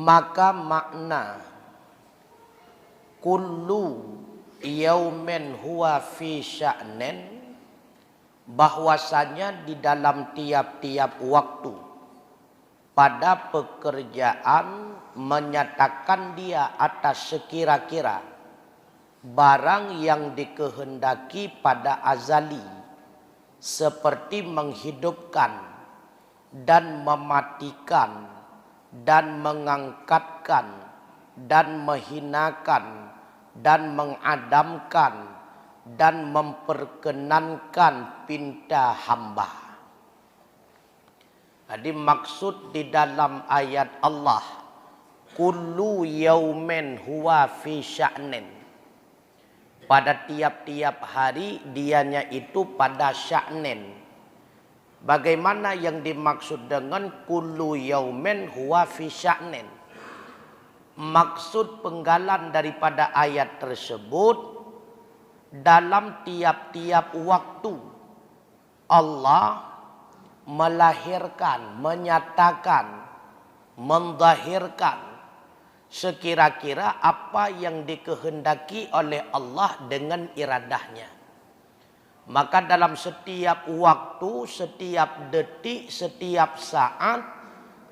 Maka makna kullu yaumin huwa fi sya'nin, bahwasanya di dalam tiap-tiap waktu pada pekerjaan menyatakan dia atas sekira-kira barang yang dikehendaki pada azali, seperti menghidupkan dan mematikan dan mengangkatkan dan menghinakan dan mengadamkan dan memperkenankan pinta hamba. Jadi maksud di dalam ayat Allah kullu yaumin huwa fi sya'nin, pada tiap-tiap hari dianya itu pada sya'nin. Bagaimana yang dimaksud dengan kullu yaumin huwa fi sya'nin? Maksud penggalan daripada ayat tersebut, dalam tiap-tiap waktu Allah melahirkan, menyatakan, menzahirkan sekira-kira apa yang dikehendaki oleh Allah dengan iradahnya. Maka dalam setiap waktu, setiap detik, setiap saat,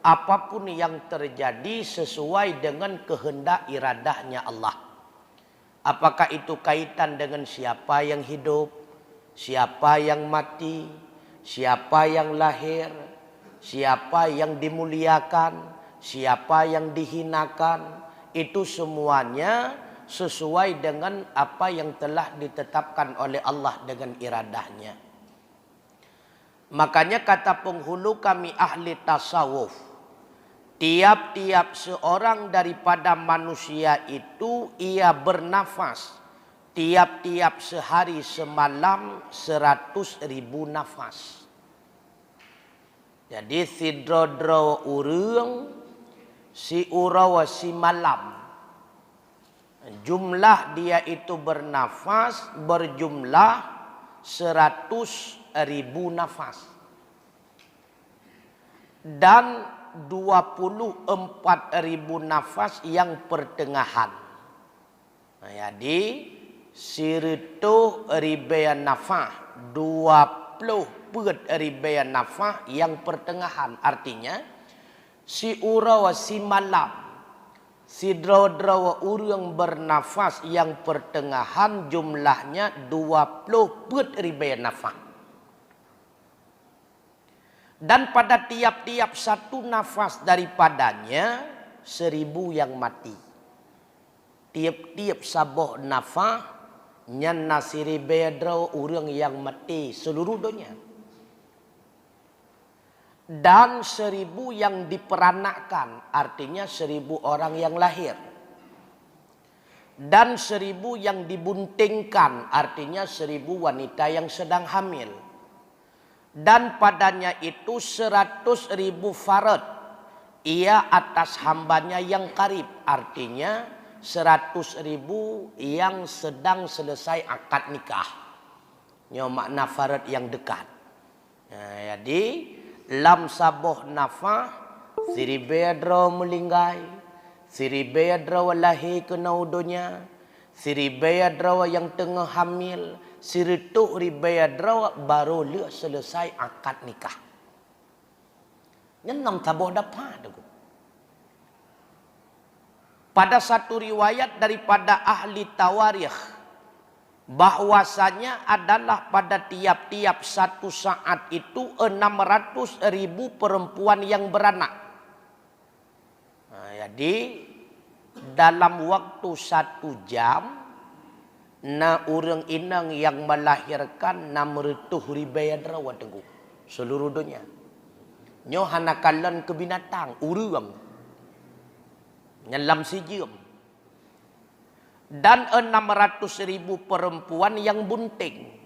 apapun yang terjadi sesuai dengan kehendak iradahnya Allah. Apakah itu kaitan dengan siapa yang hidup, siapa yang mati, siapa yang lahir, siapa yang dimuliakan, siapa yang dihinakan, itu semuanya sesuai dengan apa yang telah ditetapkan oleh Allah dengan iradahnya. Makanya kata penghulu kami ahli tasawuf, tiap-tiap seorang daripada manusia itu ia bernafas tiap-tiap sehari semalam 100.000 nafas. Jadi sidrodro urang si urawa si malam, jumlah dia itu bernafas berjumlah 100.000 nafas. Dan 24.000 nafas yang pertengahan. Nah, jadi 100.000 nafas, 20.000 nafas yang pertengahan. Artinya si urawa si malam, si drawa urang bernafas yang pertengahan jumlahnya 20.000 nafas. Dan pada tiap-tiap satu nafas daripadanya 1.000 yang mati. Tiap-tiap sabuh nafas nyana 1.000 orang yang mati seluruh dunia. Dan 1.000 yang diperanakkan, artinya 1.000 orang yang lahir. Dan 1.000 yang dibuntingkan, artinya 1.000 wanita yang sedang hamil. Dan padanya itu 100.000 farad, ia atas hambanya yang karib, artinya 100.000 yang sedang selesai akad nikah. Ini makna farad yang dekat. Nah, jadi lam sabuh nafah 1.000 melinggai, 1.000 lahir ke dunia, 1.000 yang tengah hamil, 100.000 baru le selesai akad nikah. Nyenam tabuh dapat. Pada satu riwayat daripada ahli tawarikh, bahwasanya adalah pada tiap-tiap satu saat itu 600.000 perempuan yang beranak. Nah, jadi dalam waktu 1 jam, na orang inang yang melahirkan 600.000 rawa tengku seluruh dunia. Nyo hanakalan ke binatang urang nyelam sijam. Dan 600.000 perempuan yang bunting.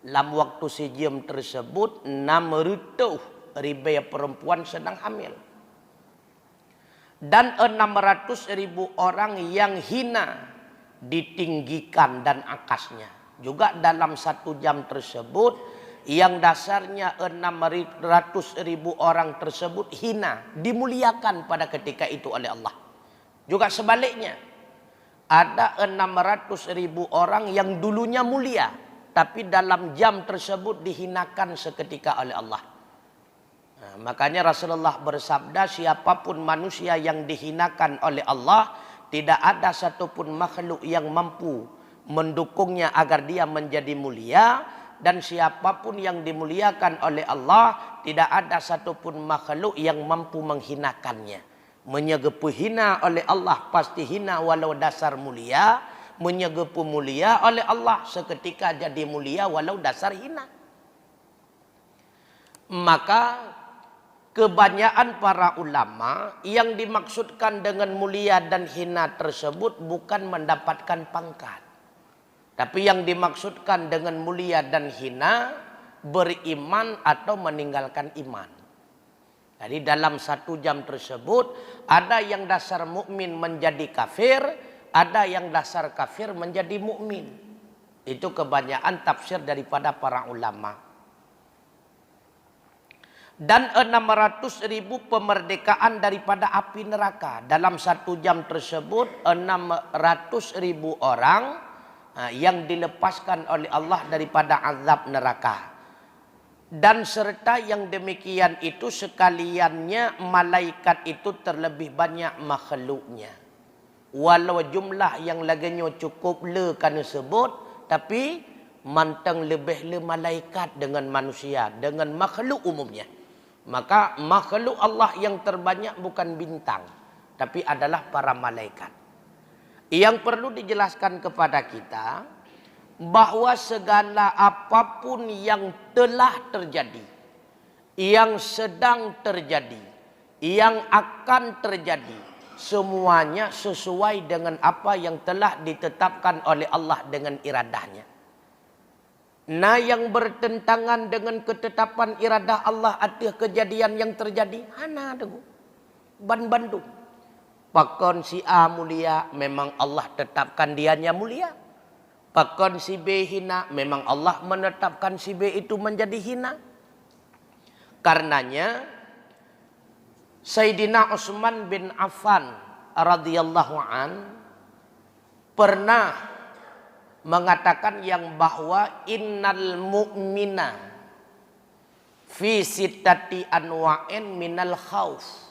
Dalam waktu sejam tersebut 600.000 perempuan sedang hamil. Dan 600.000 orang yang hina ditinggikan dan akasnya. Juga dalam 1 jam tersebut yang dasarnya 600.000 orang tersebut hina, dimuliakan pada ketika itu oleh Allah. Juga sebaliknya, ada 600.000 orang yang dulunya mulia, tapi dalam jam tersebut dihinakan seketika oleh Allah. Nah, makanya Rasulullah bersabda, siapapun manusia yang dihinakan oleh Allah, tidak ada satupun makhluk yang mampu mendukungnya agar dia menjadi mulia. Dan siapapun yang dimuliakan oleh Allah, tidak ada satupun makhluk yang mampu menghinakannya. Menyegepu hina oleh Allah pasti hina walau dasar mulia. Menyegepu mulia oleh Allah seketika jadi mulia walau dasar hina. Maka kebanyakan para ulama yang dimaksudkan dengan mulia dan hina tersebut bukan mendapatkan pangkat. Tapi yang dimaksudkan dengan mulia dan hina, beriman atau meninggalkan iman. Jadi dalam 1 jam tersebut, ada yang dasar mukmin menjadi kafir, ada yang dasar kafir menjadi mukmin. Itu kebanyakan tafsir daripada para ulama. Dan 600.000 pemerdekaan daripada api neraka. Dalam 1 jam tersebut, 600.000 orang yang dilepaskan oleh Allah daripada azab neraka. Dan serta yang demikian itu sekaliannya malaikat itu terlebih banyak makhluknya. Walau jumlah yang laginya cukup le kan sebut, tapi mantang lebih le malaikat dengan manusia, dengan makhluk umumnya. Maka makhluk Allah yang terbanyak bukan bintang, tapi adalah para malaikat. Yang perlu dijelaskan kepada kita, bahwa segala apapun yang telah terjadi, yang sedang terjadi, yang akan terjadi, semuanya sesuai dengan apa yang telah ditetapkan oleh Allah dengan iradahnya. Nah, yang bertentangan dengan ketetapan iradah Allah atas kejadian yang terjadi, hana dengu ban Bandung. Pakon si A mulia, memang Allah tetapkan dianya mulia. Pakon si B hina, memang Allah menetapkan si B itu menjadi hina. Karenanya Sayyidina Utsman bin Affan radhiyallahu an pernah mengatakan yang bahwa innal mu'mina fi sittati anwa'in minal khauf.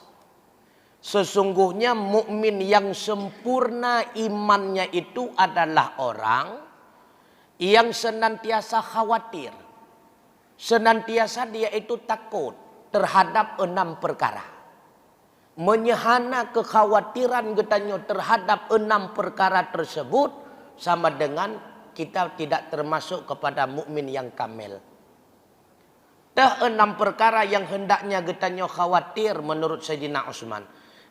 Sesungguhnya mukmin yang sempurna imannya itu adalah orang yang senantiasa khawatir. Senantiasa dia itu takut terhadap 6 perkara. Menyehana kekhawatiran katanya terhadap 6 perkara tersebut sama dengan kita tidak termasuk kepada mukmin yang kamil. Dah 6 perkara yang hendaknya katanya khawatir menurut Sayyidina Utsman.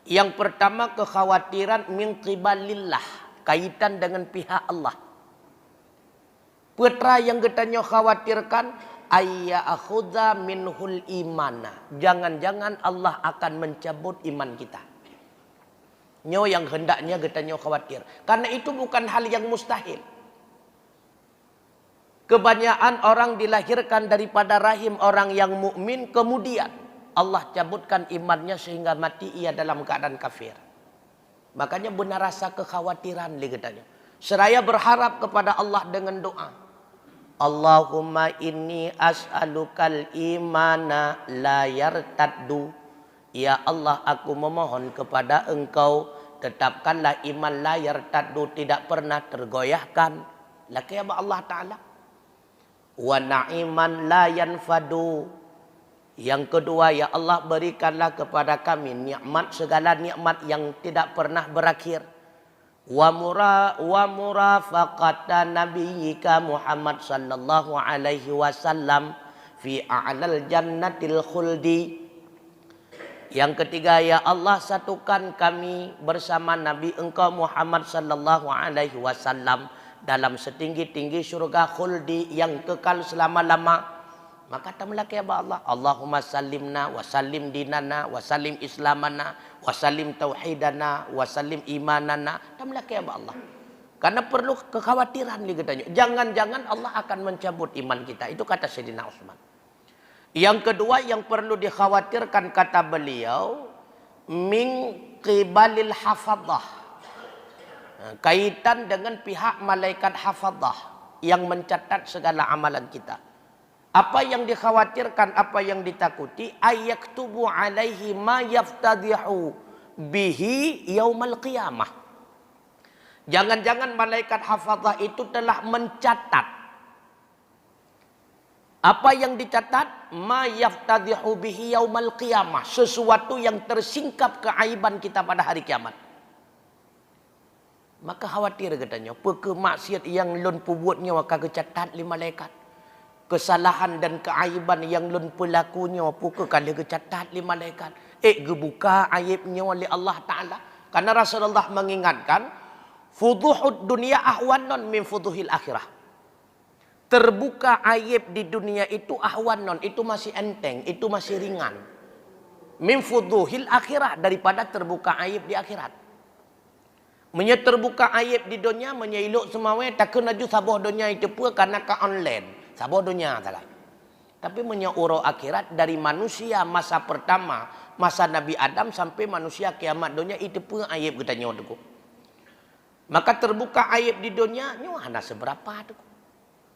Yang pertama kekhawatiran min qibalillah, kaitan dengan pihak Allah. Putra yang katanya khawatirkan ayya akhudha minhul imana. Jangan-jangan Allah akan mencabut iman kita. Nyo yang hendaknya katanya khawatir. Karena itu bukan hal yang mustahil. Kebanyakan orang dilahirkan daripada rahim orang yang mukmin, kemudian Allah cabutkan imannya sehingga mati ia dalam keadaan kafir. Makanya benar rasa kekhawatiran katanya. Seraya berharap kepada Allah dengan doa. Allahumma inni as'alukal imana la yartaddu. Ya Allah, aku memohon kepada Engkau, tetapkanlah iman la yartaddu, tidak pernah tergoyahkan. Laki Allah Ta'ala. Wa na'iman la yanfadu. Yang kedua, ya Allah, berikanlah kepada kami nikmat, segala nikmat yang tidak pernah berakhir. Wa murafaqata nabiyyika Muhammad sallallahu alaihi wasallam fi a'lal jannatil khuldi. Yang ketiga, ya Allah, satukan kami bersama Nabi Engkau Muhammad sallallahu alaihi wasallam dalam setinggi-tinggi surga khuldi yang kekal selama-lama. Maka tamlaki ya Allah, Allahumma sallimna wa sallim dinana wa sallim islamana wa sallim tauhidana wa sallim imanana. Tamlaki ya Allah. Karena perlu kekhawatiran li katanya. Jangan-jangan Allah akan mencabut iman kita. Itu kata Sayyidina Utsman. Yang kedua yang perlu dikhawatirkan kata beliau, min qibalil hafadhah. Kaitan dengan pihak malaikat hafadhah yang mencatat segala amalan kita. Apa yang dikhawatirkan, apa yang ditakuti, ayaktubu alaihi ma yaftadihu bihi yaumal qiyamah. Jangan-jangan malaikat hafazah itu telah mencatat. Apa yang dicatat? Ma yaftadihu bihi yaumal qiyamah. Sesuatu yang tersingkap keaiban kita pada hari kiamat. Maka khawatir katanya. Peke maksiat yang lun perbuatnya maka kecatat li malaikat. Kesalahan dan keaiban yang lun pelakunya pukul kali kecatat li malaikat. Gebuka aibnya oleh Allah Ta'ala. Karena Rasulullah mengingatkan, fuduhud dunia ahwanon min fuduhil akhirah. Terbuka aib di dunia itu ahwanon, itu masih enteng, itu masih ringan. Min fuduhil akhirah, daripada terbuka aib di akhirat. Terbuka aib di dunia, menyailuk semua, tak kena ju sabuh dunia itu pun karena ke online. Sabuh dunia salah. Tapi menyauro akhirat dari manusia masa pertama, masa Nabi Adam sampai manusia kiamat dunia itu pun aib katanya tu. Maka terbuka aib di dunia, nyo hana seberapa tu.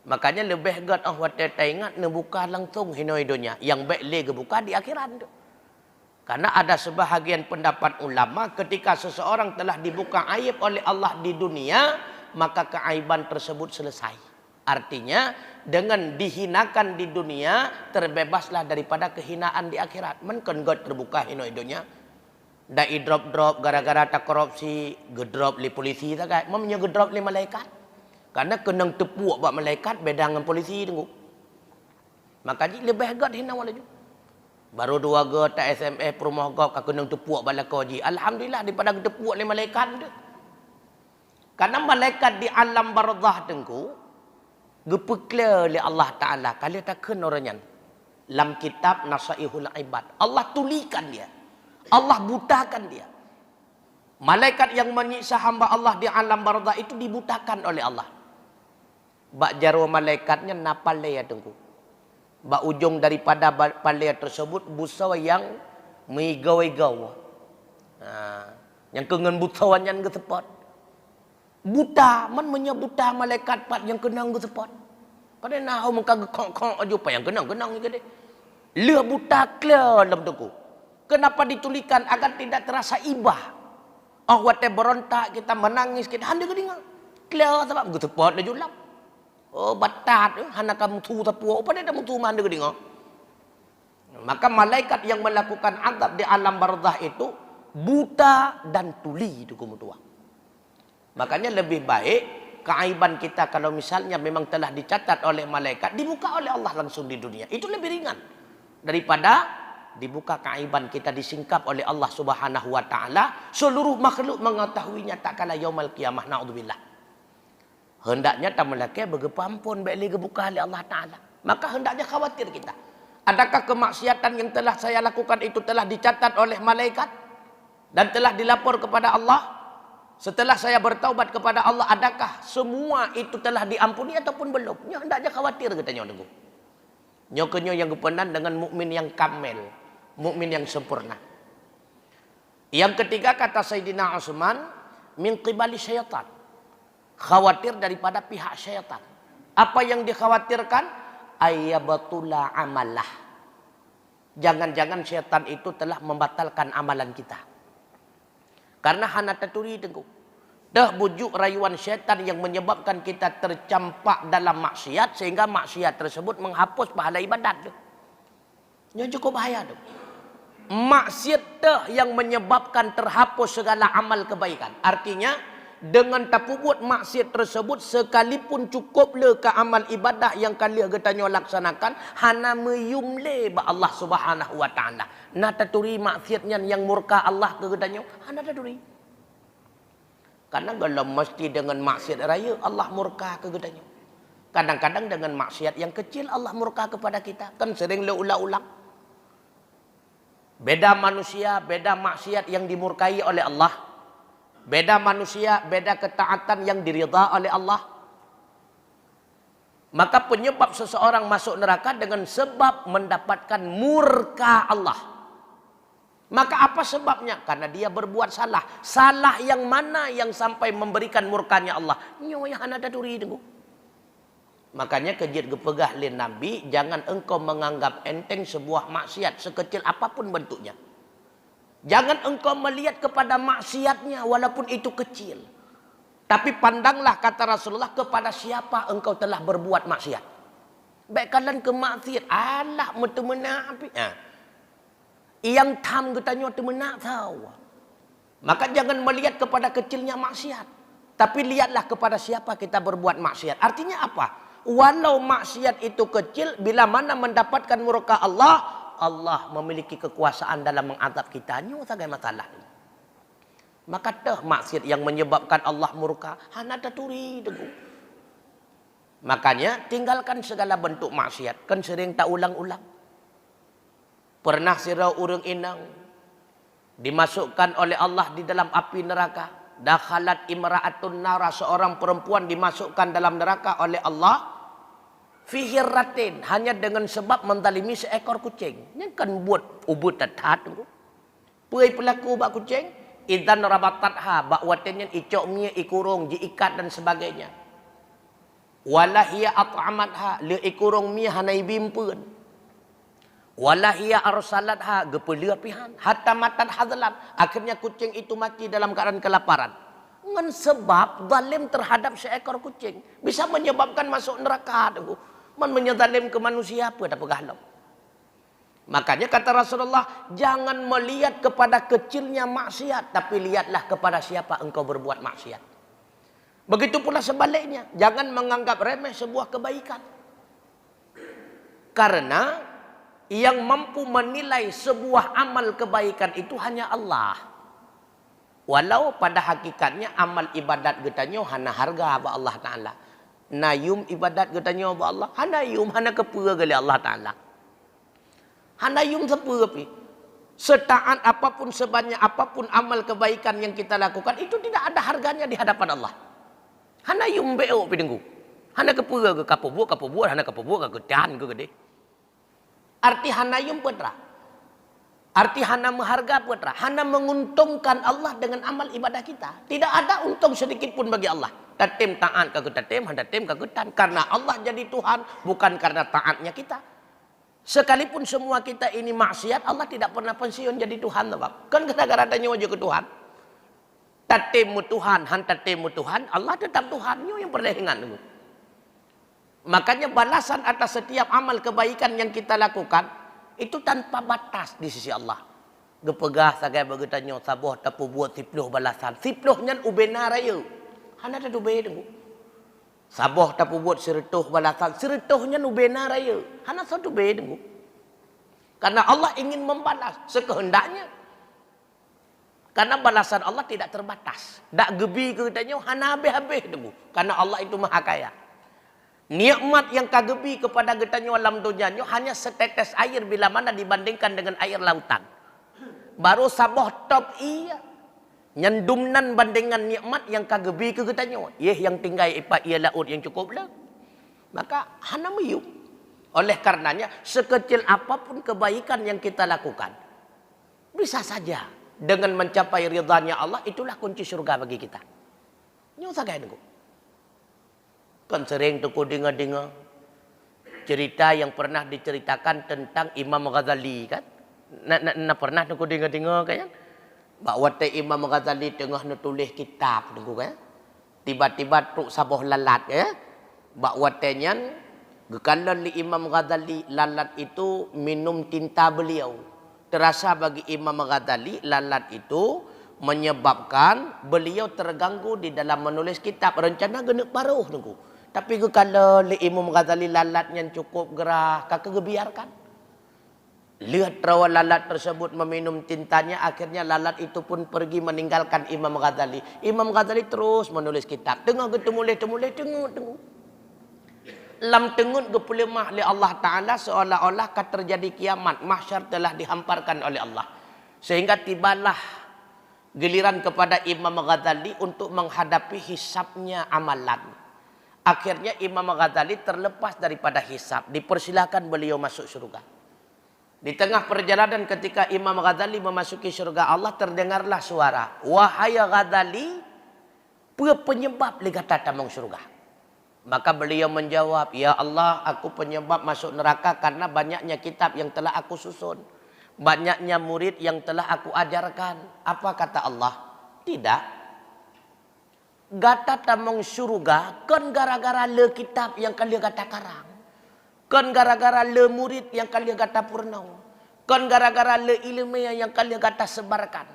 Makanya lebih gat wate ingat ne buka langsung hinoi dunia, yang baik le buka di akhirat tu. Karena ada sebahagian pendapat ulama ketika seseorang telah dibuka aib oleh Allah di dunia, maka keaiban tersebut selesai. Artinya dengan dihinakan di dunia, terbebaslah daripada kehinaan di akhirat. Men kan gat terbuka hinoi dunia. Dai drop gara-gara tak korupsi, gedrop li polisi tak kai. Mamnya gedrop li malaikat. Karena kenang tepuk buat malaikat beda dengan polisi tunggu. Maka ji lebih gat hina wala ju. Baru dua gat tak SMS perumah gap ka kenang tepuk bala ko ji. Alhamdulillah daripada tepuk li malaikat tu. Karena malaikat di alam barzah tengku gepekle li Allah Taala kali tak ken oranyan. Lam kitab Nasaihul Ibad. Allah tulikan dia. Allah butakan dia. Malaikat yang menyiksa hamba Allah di alam barzah itu dibutakan oleh Allah. Bak jaro malaikatnya napalaya tengku. Bak ujung daripada palaya tersebut busa yang mengigau-igau. Yang kengen busawannya ke tepat. Buta, man menyebuta malaikat pat yang kenang ke tepat. Kada nahu mengka gekong-kong aja pa yang kenang-kenang ni gede. Le buta clear dalam tengku. Kenapa ditulikan agar tidak terasa ibah? Wate berontak kita menangis kita hande kedinga. Clear sebab gitu pot dah julap. Oh batat hana kamu tu tapu apa dia kamu tu mande kedinga. Maka malaikat yang melakukan azab di alam barzah itu buta dan tuli itu kemudian. Makanya lebih baik keaiban kita kalau misalnya memang telah dicatat oleh malaikat dibuka oleh Allah langsung di dunia. Itu lebih ringan daripada dibuka keaiban kita disingkap oleh Allah Subhanahu wa taala, seluruh makhluk mengetahuinya tak kala yaumul qiyamah, naudzubillah. Hendaknya tak melaki bergepampun baik lagi buka oleh Allah taala. Maka hendaknya khawatir kita. Adakah kemaksiatan yang telah saya lakukan itu telah dicatat oleh malaikat dan telah dilapor kepada Allah? Setelah saya bertaubat kepada Allah, adakah semua itu telah diampuni ataupun belum? Nya hendaknya khawatir katanya tunggu. Nyokenyo yang kepenan dengan mukmin yang kamil, mukmin yang sempurna. Yang ketiga kata Sayyidina Utsman, min qibali syaitan. Khawatir daripada pihak syaitan. Apa yang dikhawatirkan? Ayyabatula amalah. Jangan-jangan syaitan itu telah membatalkan amalan kita. Karena hana taturi tengku. Dah bujuk rayuan syaitan yang menyebabkan kita tercampak dalam maksiat sehingga maksiat tersebut menghapus pahala ibadat tu. Yang cukup bahaya tu. Maksiat dah yang menyebabkan terhapus segala amal kebaikan. Artinya dengan tapu buat maksiat tersebut sekalipun cukup le ke amal ibadah yang kalian getanyo laksanakan hana meyumle ba Allah Subhanahu wa taala. Na taturi maksiatnya yang murka Allah ke getanyo hana taturi. Karena kalau mesti dengan maksiat raya Allah murka ke getanyo. Kadang-kadang dengan maksiat yang kecil Allah murka kepada kita. Kan sering le ulang-ulang. Beda manusia, beda maksiat yang dimurkai oleh Allah. Beda manusia, beda ketaatan yang diridha oleh Allah. Maka penyebab seseorang masuk neraka dengan sebab mendapatkan murka Allah. Maka apa sebabnya? Karena dia berbuat salah. Salah yang mana yang sampai memberikan murkanya Allah? Nyoya hanada duri tunggu. Makanya kejit gepegah lin Nabi, jangan engkau menganggap enteng sebuah maksiat sekecil apapun bentuknya. Jangan engkau melihat kepada maksiatnya walaupun itu kecil. Tapi pandanglah kata Rasulullah kepada siapa engkau telah berbuat maksiat. Baik kalian ke maksiat, alah metemena api. Yang tam katanya temena tahu. Maka jangan melihat kepada kecilnya maksiat. Tapi lihatlah kepada siapa kita berbuat maksiat. Artinya apa? Walau maksiat itu kecil, bila mana mendapatkan murka Allah, Allah memiliki kekuasaan dalam mengadab kita. Nyo sagai masalah. Maka dah maksiat yang menyebabkan Allah murka. Hana daturi teguh. Makanya tinggalkan segala bentuk maksiat. Kan sering tak ulang-ulang. Pernah sirau urang inang dimasukkan oleh Allah di dalam api neraka. Dakhalat imra'atun nara, seorang perempuan dimasukkan dalam neraka oleh Allah. Fihiratin, hanya dengan sebab mendalimi seekor kucing. Ini kan buat ubud tatat. Puai pelaku bak kucing. Idan rabatatha, bak watennya icok mie ikurung, diikat dan sebagainya. Walahia at'amatha, le ikurung mie hanai bimpun. Walahia arsalatha, gepelua pihan. Hatta matat hadlam, akhirnya kucing itu mati dalam keadaan kelaparan. Dengan sebab zalim terhadap seekor kucing bisa menyebabkan masuk neraka. Menyezalim ke manusia apa dah pegalam. Makanya kata Rasulullah, jangan melihat kepada kecilnya maksiat, tapi lihatlah kepada siapa engkau berbuat maksiat. Begitu pula sebaliknya, jangan menganggap remeh sebuah kebaikan. Karena yang mampu menilai sebuah amal kebaikan itu hanya Allah. Walau pada hakikatnya amal ibadat getanya hana harga ba Allah Ta'ala. Nayum ibadat getanya ba Allah, hana yum hana kepura gali Allah Ta'ala. Hana yum sepupi. Setaat apapun, sebanyak apapun amal kebaikan yang kita lakukan, itu tidak ada harganya di hadapan Allah. Hana yum beo pidenggu. Hana kepura ke kapubuat, hana kapubuat ke gedan ke gede. Arti hana yum putra. Arti hana mengharga putra. Hana menguntungkan Allah dengan amal ibadah kita. Tidak ada untung sedikit pun bagi Allah. Tatim taat ke tatim, hadatim ke gedan. Karena Allah jadi Tuhan, bukan karena taatnya kita. Sekalipun semua kita ini maksiat, Allah tidak pernah pensiun jadi Tuhan. Kan gara-gara tanya wajah ke Tuhan. Tatimu Tuhan, hantatimu Tuhan, Allah tetap Tuhan. Yang perlehingan. Makanya balasan atas setiap amal kebaikan yang kita lakukan, itu tanpa batas di sisi Allah. Gepegah sagai begitu sabuh tapu buat sipluh balasan. Sipluhnya ubena raya. Hana ada dube dengu. Sabuh tapu buat sirtuh balasan. Sirtuhnya ubena raya. Hana satu dube dengu. Karena Allah ingin membalas sekehendaknya. Karena balasan Allah tidak terbatas. Dak gebi katanya hana habis-habis dengu. Karena Allah itu maha kaya. Nikmat yang kagebi kepada getanya alam dunia hanya setetes air bila mana dibandingkan dengan air lautan. Baru saboh top iya. Nyendumnan bandingan nikmat yang kagebi ke getanya. Yang tinggal ipat ia laut yang cukup lah. Maka hana meyuk. Oleh karenanya sekecil apapun kebaikan yang kita lakukan, bisa saja dengan mencapai ridhanya Allah, itulah kunci surga bagi kita. Nyusa kaya nunggu. Kan sering tuh dengar-dengar cerita yang pernah diceritakan tentang Imam Ghazali kan. Pernah tuh dengar-dengar kan. Bahawa Imam Ghazali tengah nulis kitab tunggu kan. Tiba-tiba truk sabuh lalat ya. Bahawa tenyan gekalan li Imam Ghazali lalat itu minum tinta beliau. Terasa bagi Imam Ghazali lalat itu menyebabkan beliau terganggu di dalam menulis kitab. Rencana genep paruh tunggu. Tapi kalau Imam Ghazali lalatnya cukup gerah, kakak biarkan. Lihat rawa lalat tersebut meminum tintanya, akhirnya lalat itu pun pergi meninggalkan Imam Ghazali. Imam Ghazali terus menulis kitab. Tengah temulih, tengok. Lam tengut gepulimah oleh Allah Ta'ala seolah-olah terjadi kiamat. Mahsyar telah dihamparkan oleh Allah. Sehingga tibalah Giliran kepada Imam Ghazali untuk menghadapi hisabnya amalan. Akhirnya Imam Ghazali terlepas daripada hisab. Dipersilakan beliau masuk surga. Di tengah perjalanan ketika Imam Ghazali memasuki surga Allah, terdengarlah suara, "Wahai Ghazali, penyebab legata tamang surga." Maka beliau menjawab, "Ya Allah, aku penyebab masuk neraka karena banyaknya kitab yang telah aku susun. Banyaknya murid yang telah aku ajarkan." Apa kata Allah? Tidak. Gata tamang surga kan gara-gara le kitab yang kalian gata karang. Kan gara-gara le murid yang kalian gata purnau. Kan gara-gara le ilmu yang kalian gata sebarkan.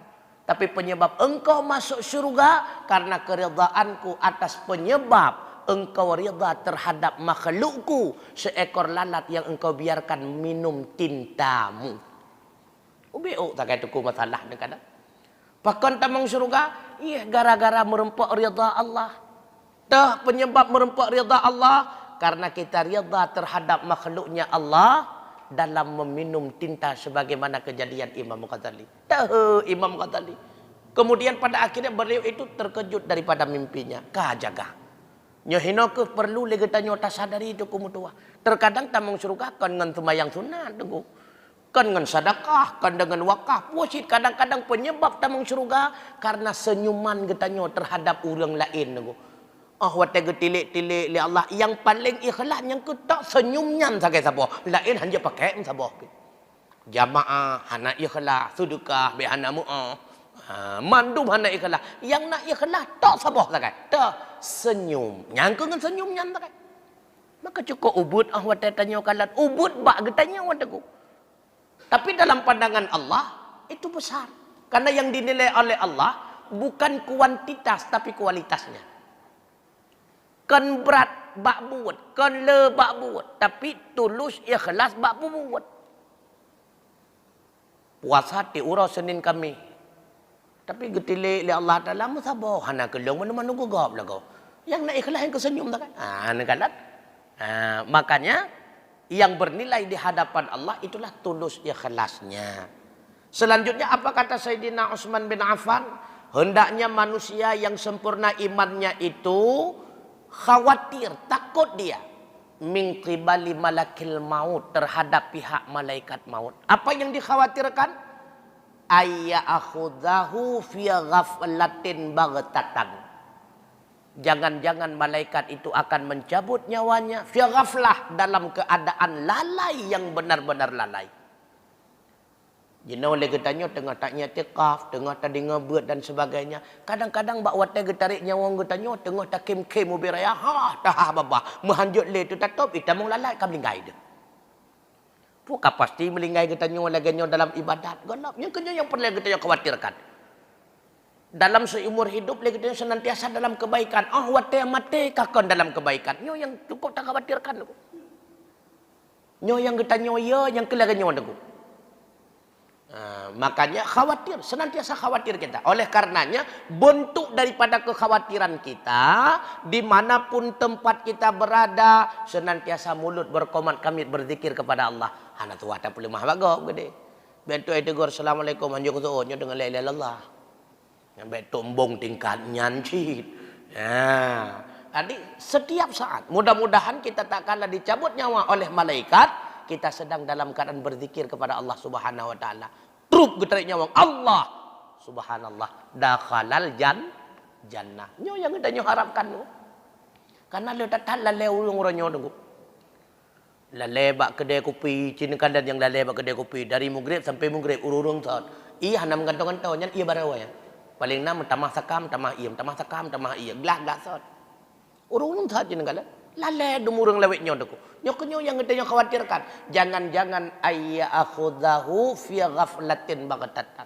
Tapi penyebab engkau masuk surga karena keridhaanku atas penyebab engkau rida terhadap makhlukku, seekor lalat yang engkau biarkan minum tintamu. Ubiuk tak kaya tuku masalah ni kadang. Bahkan tamang surga, iya gara-gara merempak rida Allah. Dah penyebab merempak rida Allah karena kita rida terhadap makhluknya Allah dalam meminum tinta sebagaimana kejadian Imam Ghazali. Tahu Imam Ghazali. Kemudian pada akhirnya beliau itu terkejut daripada mimpinya. Kah jaga. Nyohino ke perlu lagi tanya tak sadari itu kumutua. Terkadang tamang surga kan dengan sembahyang sunat tunggu. Kan dengan sedekah, kan dengan wakaf. Puasit kadang-kadang penyebab tamang surga karena senyuman getanyo terhadap orang lain tunggu. Wate getilik-tilik li Allah yang paling ikhlas yang ketak senyumnya sakai sabo. Lain hanya pakai sabo. Jamaah hana ikhlas, sedekah be hana mu'ah. Mandum hana ikhlas. Yang nak ikhlas tak sabo sakai. Tak senyum. Nyangka dengan senyumnya sakai. Maka cukup ubud wate tanya kalat ubud bak getanya wate ku. Tapi dalam pandangan Allah itu besar. Karena yang dinilai oleh Allah bukan kuantitas tapi kualitasnya. Kan berat bak buat, kan le bak buat, tapi tulus ikhlas bak buat. Puasa ti urau Senin kami. Tapi getile li Allah Taala musabah hana kelong mana-mana gugap lah kau. Yang nak ikhlas yang kesenyum tak kan? Nak kalat. Makanya yang bernilai di hadapan Allah itulah tulus ikhlasnya. Selanjutnya apa kata Sayyidina Utsman bin Affan? Hendaknya manusia yang sempurna imannya itu khawatir, takut dia min qibali malakil maut, terhadap pihak malaikat maut. Apa yang dikhawatirkan? Ayya akhudzahu fi ghaflatin baghtatan. Jangan-jangan malaikat itu akan mencabut nyawanya fi ghaflah, dalam keadaan lalai yang benar-benar lalai. Jina oleh getanya tengah tak nyatikaf, tengah tak dengar dan sebagainya. Kadang-kadang bak watai getarik nyawa getanya tengah tak kem-kem ubiraya. Dah babah mehanjut le tu tatop itamong lalai kam linggai dia. Puka pasti melinggai getanya laganya dalam ibadat. Galapnya kenya yang perlu getanya khawatirkan. Dalam seumur hidup lagi dia senantiasa dalam kebaikan. Watai mati kakon dalam kebaikan. Nyo yang cukup tak khawatirkan. Nyo yang getanya ya yang kelaganya wadaku. Makanya khawatir, senantiasa khawatir kita. Oleh karenanya bentuk daripada kekhawatiran kita dimanapun tempat kita berada, senantiasa mulut berkomat kamit berzikir kepada Allah. Hana tu wata perlu mah bagok gede. Bentuk itu gor assalamualaikum anjung tuonyo dengan la ilaha illallah. Yang tombong tingkat nyancit. Jadi setiap saat mudah-mudahan kita tak kalah dicabut nyawa oleh malaikat. Kita sedang dalam keadaan berzikir kepada Allah Subhanahu wa taala. Truk getarik nyawang Allah subhanallah dakhalal jannah. Nyo yang kita nyo harapkan no. Karena le tak lale ulung ronyo dulu. Lale bak kedai kopi, cina kandan yang lale bak kedai kopi dari maghrib sampai maghrib urung saat. Iya nam gantong-gantong nyan iya barawa ya. Paling nam tamah sakam tamah iya gelah saat. Urung saat cina kandan. Lale dumurung lewek nyo dulu. Nyo yang kita khawatirkan. Jangan-jangan ayya akhudzahu fi ghaflatin baghtatan.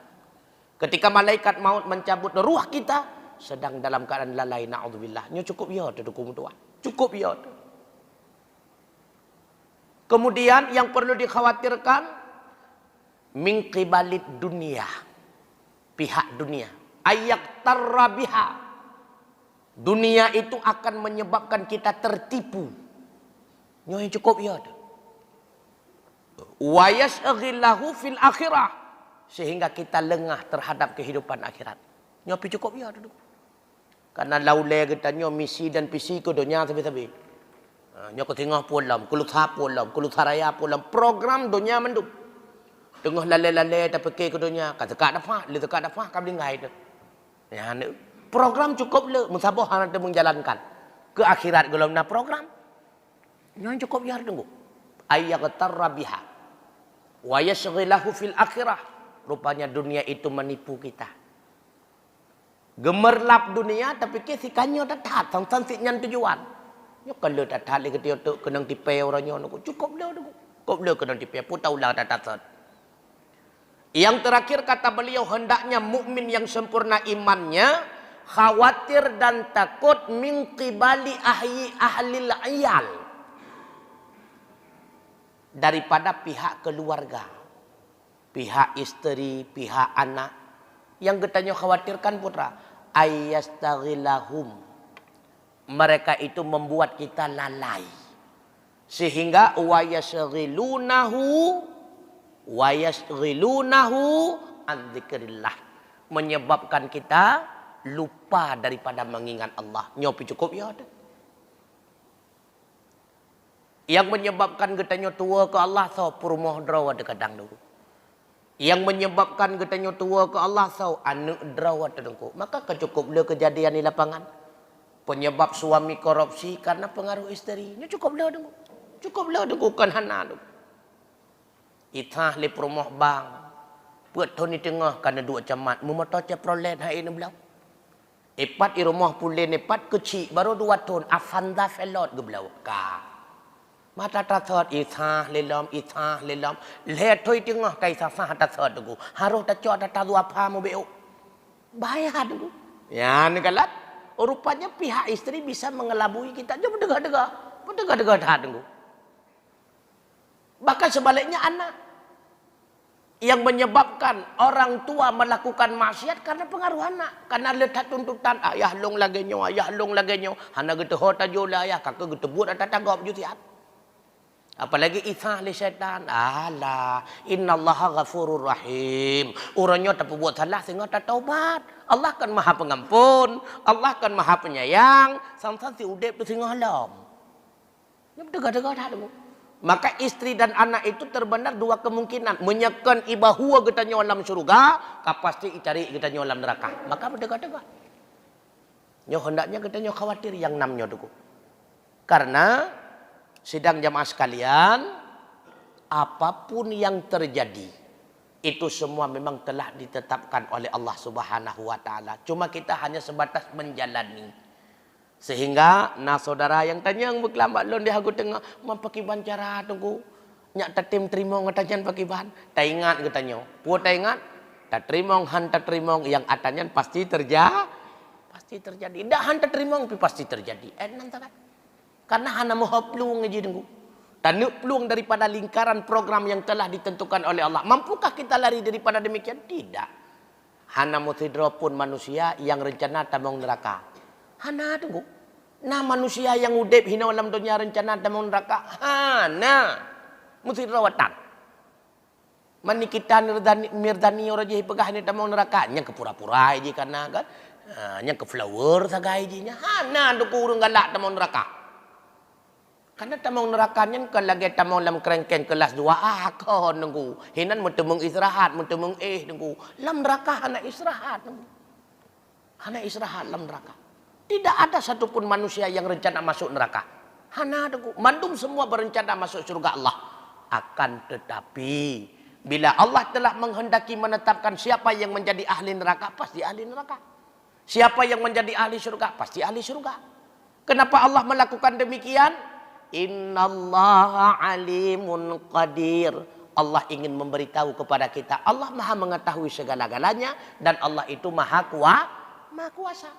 Ketika malaikat maut mencabut ruh kita sedang dalam keadaan lalai naudzubillah. Nyo cukup ya tu tua. Cukup ya tu. Kemudian yang perlu dikhawatirkan min qibalid dunia. Pihak dunia. Ayyak tarrabiha. Dunia itu akan menyebabkan kita tertipu. Nyo yang cukup ya. Wa yasghillahu fil akhirah, sehingga kita lengah terhadap kehidupan akhirat. Nyopi cukup ya dulu. Karena laulai katanya misi dan visi ke dunia tapi-tapi. Nyo ke tengah pulam, kulut hap pulam, kulut haraya pulam. Program dunia menduk. Tengah lalai-lalai tak pakai ke dunia. Kata kat dapat, le dekat dapat kau dengai tu. Ya ni. Program cukup le, musabah hang ada menjalankan. Ke akhirat gelom na program. Nyo cukup ya tunggu. Ayyaghtarra biha. Wa yashghilahu fil akhirah. Rupanya dunia itu menipu kita. Gemerlap dunia tapi kesikannya datat sang siknyan tujuan. Nyo kalau datat le ketia tu kenang tipe orangnya nu cukup le tu. Cukup le kenang tipe putaulah datat. Yang terakhir kata beliau hendaknya mukmin yang sempurna imannya khawatir dan takut min qibali ahlil iyal. Daripada pihak keluarga. Pihak isteri, pihak anak. Yang katanya khawatirkan putra. Ayyastaghilahum. Mereka itu membuat kita lalai. Sehingga wayashghilunahu an dzikrillah. Menyebabkan kita lupa daripada mengingat Allah. Nyopi cukup ya ada. Yang menyebabkan katanya tua ke Allah so purmoh draw ada kadang dulu. Yang menyebabkan katanya tua ke Allah so anak draw ada dengku. Maka kecukup le kejadian di lapangan. Penyebab suami korupsi karena pengaruh isteri. Ini cukup le dengku. Cukup le dengku kan hana dengku. Itah le purmoh bang. Buat tahun ni tengah karena dua camat. Memotong ceprolet hai ni belau. Epat i rumah pulen epat kecil baru 2 tahun afanda felot ke belau. Ka. Mata tasat itah lelom le thoi tengah kai sah tasat tu harus ta cok ta dua apa mo beu bahaya tu ya ni kalat rupanya pihak isteri bisa mengelabui kita je berdegah-degah tu bahkan sebaliknya anak yang menyebabkan orang tua melakukan maksiat karena pengaruh anak karena letak tuntutan ayah long lagi nyo hana gitu hota jola ayah kakak gitu buat ada tanggap jutiat. Apalagi ithah li syaitan. Alah, innallaha ghafurur rahim. Orangnya tak berbuat salah sehingga tak taubat. Allah kan Maha Pengampun, Allah kan Maha Penyayang. Sampai si udep tu sehingga halam. Dia berdegah-degah dah tu. Maka istri dan anak itu terbenar 2 kemungkinan. Menyekan ibahua katanya alam syurga, pasti cari katanya alam neraka. Maka berdegah-degah. Nyo hendaknya katanya khawatir yang namanya tu. Karena sidang jamaah sekalian, apapun yang terjadi, itu semua memang telah ditetapkan oleh Allah Subhanahu wa taala. Cuma kita hanya sebatas menjalani. Sehingga nah saudara yang tanya yang berkelambat lon di hagu tengah mempakiban cara tunggu. Nyak tatim terima ngatajan pakiban. Tak ingat katanya. Puan tak ingat? Tak terima han tak terima yang atanya pasti terjadi. Dak han tak terima tapi pasti terjadi. Nanti kan. Karena hana moho peluang aja tunggu. Tanuk peluang daripada lingkaran program yang telah ditentukan oleh Allah. Mampukah kita lari daripada demikian? Tidak. Hana mutidro pun manusia yang rencana tamang neraka. Hana tunggu. Nah manusia yang udep hina dalam dunia rencana tamang neraka. Hana mutidro watan. Mani kita mirdani orang jadi pegah ni tamang neraka. Yang ke pura-pura aja karena kan. Yang ke flower sagai aja. Hana tunggu urang galak tamang neraka. Karena tamang nerakanya kan lagi tamang dalam kerengkeng kelas 2A kau nunggu. Hinan mentemung istirahat, mentemung nunggu. Lam neraka hana istirahat nunggu. Hana istirahat lam neraka. Tidak ada satupun manusia yang rencana masuk neraka. Hana nunggu. Mandum semua berencana masuk surga Allah. Akan tetapi bila Allah telah menghendaki menetapkan siapa yang menjadi ahli neraka, pasti ahli neraka. Siapa yang menjadi ahli surga, pasti ahli surga. Kenapa Allah melakukan demikian? Innallaha alimun qadir. Allah ingin memberitahu kepada kita. Allah maha mengetahui segala-galanya. Dan Allah itu maha kuasa.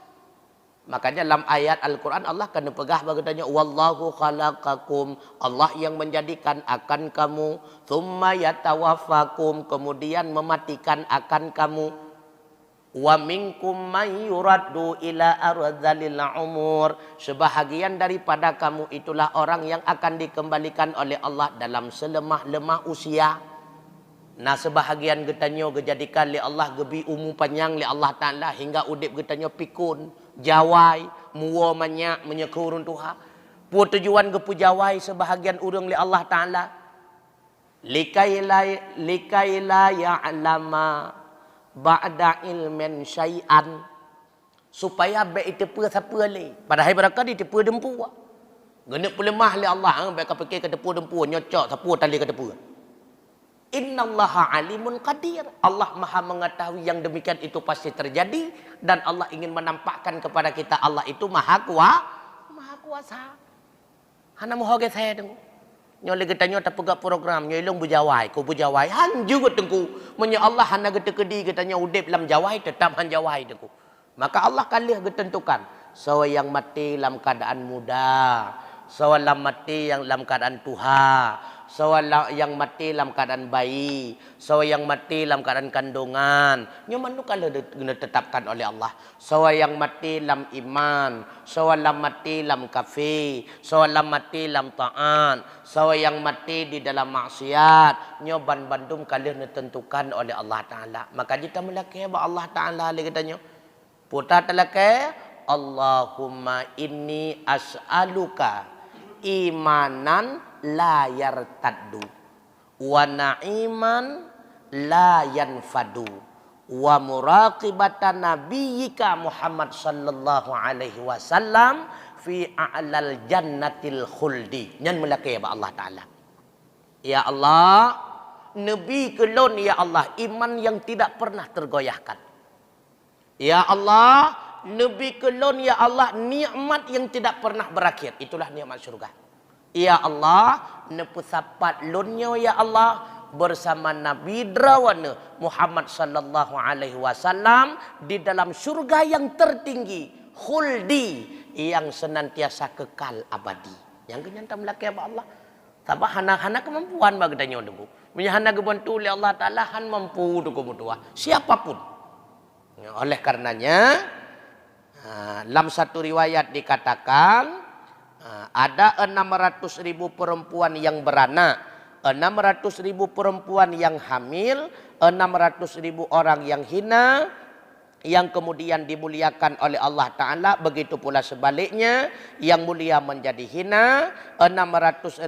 Makanya dalam ayat Al-Quran Allah kena pegah bagainya. Wallahu khalaqakum. Allah yang menjadikan akan kamu. Thumma yatawaffakum. Kemudian mematikan akan kamu. Wa minkum may yuraddu ila arzalil umur. Sebahagian daripada kamu itulah orang yang akan dikembalikan oleh Allah dalam selemah-lemah usia. Nah sebahagian getanyo gejadikan li Allah gebi umum panjang li Allah Ta'ala hingga udip getanyo pikun, jawai, muwa manyak menyekurun Tuhan. Pu tujuan gepu jawai sebahagian urang li Allah Ta'ala. Likaila ya'lama ba'da ilmen syai'an. Supaya baik tepu siapa li. Padahal beraka di tepu dempu. Genek pelemah li Allah. Baik fikir ke tepu dempu. Nyocok siapa tali ke tepu. Innallaha alimun qadir. Allah maha mengetahui yang demikian itu pasti terjadi. Dan Allah ingin menampakkan kepada kita Allah itu maha kuasa. Hana mohoge saya tengku. Nyole getanyo tak pegak program. Nyolong bujawai. Ku bujawai. Han juga tengku. Menyo Allah hana getekedi getanyo udip lam jawai. Tetap han jawai tengku. Maka Allah kalih getentukan. Sawa yang mati dalam keadaan muda. Sawa yang mati yang dalam keadaan tuha. Sawa yang mati dalam keadaan bayi. Sawa yang mati dalam keadaan kandungan. Nyaman tu kalau ditetapkan oleh Allah. Sawa yang mati dalam iman. Sawa yang mati dalam kafir. Sawa yang mati dalam ta'an. Sawa yang mati di dalam maksiat. Nyoban bandum kalau ditentukan oleh Allah Ta'ala. Maka kita melaki Allah Ta'ala lagi katanya. Putar telake. Allahumma inni as'aluka imanan la yartaddu wa na'iman la yanfadu wa muraqibatan nabiyyika Muhammad sallallahu alaihi wasallam fi a'lal jannatil khuldi. Nyan melaki ya Allah Ta'ala. Ya Allah, Nabi kelon ya Allah, iman yang tidak pernah tergoyahkan. Ya Allah, Nabi kelon ya Allah, nikmat yang tidak pernah berakhir. Itulah nikmat surga. Ya Allah, nepusapat lunyo ya Allah bersama Nabi Drawana Muhammad sallallahu alaihi wasallam di dalam surga yang tertinggi, khuldi, yang senantiasa kekal abadi. Yang kenyata melaki Allah. Sabah hana kemampuan bagi danyo debu. Menyahana kebantu oleh Allah Ta'ala han mampu debu mutua. Siapapun. Oleh karenanya dalam satu riwayat dikatakan ada 600.000 perempuan yang beranak, 600.000 perempuan yang hamil, 600.000 orang yang hina yang kemudian dimuliakan oleh Allah Ta'ala. Begitu pula sebaliknya, yang mulia menjadi hina, 600.000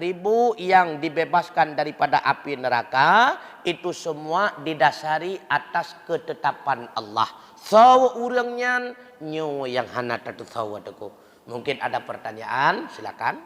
yang dibebaskan daripada api neraka. Itu semua didasari atas ketetapan Allah. Sawa urangnya nyo yang hana tatu sawa deku. Mungkin ada pertanyaan, silakan.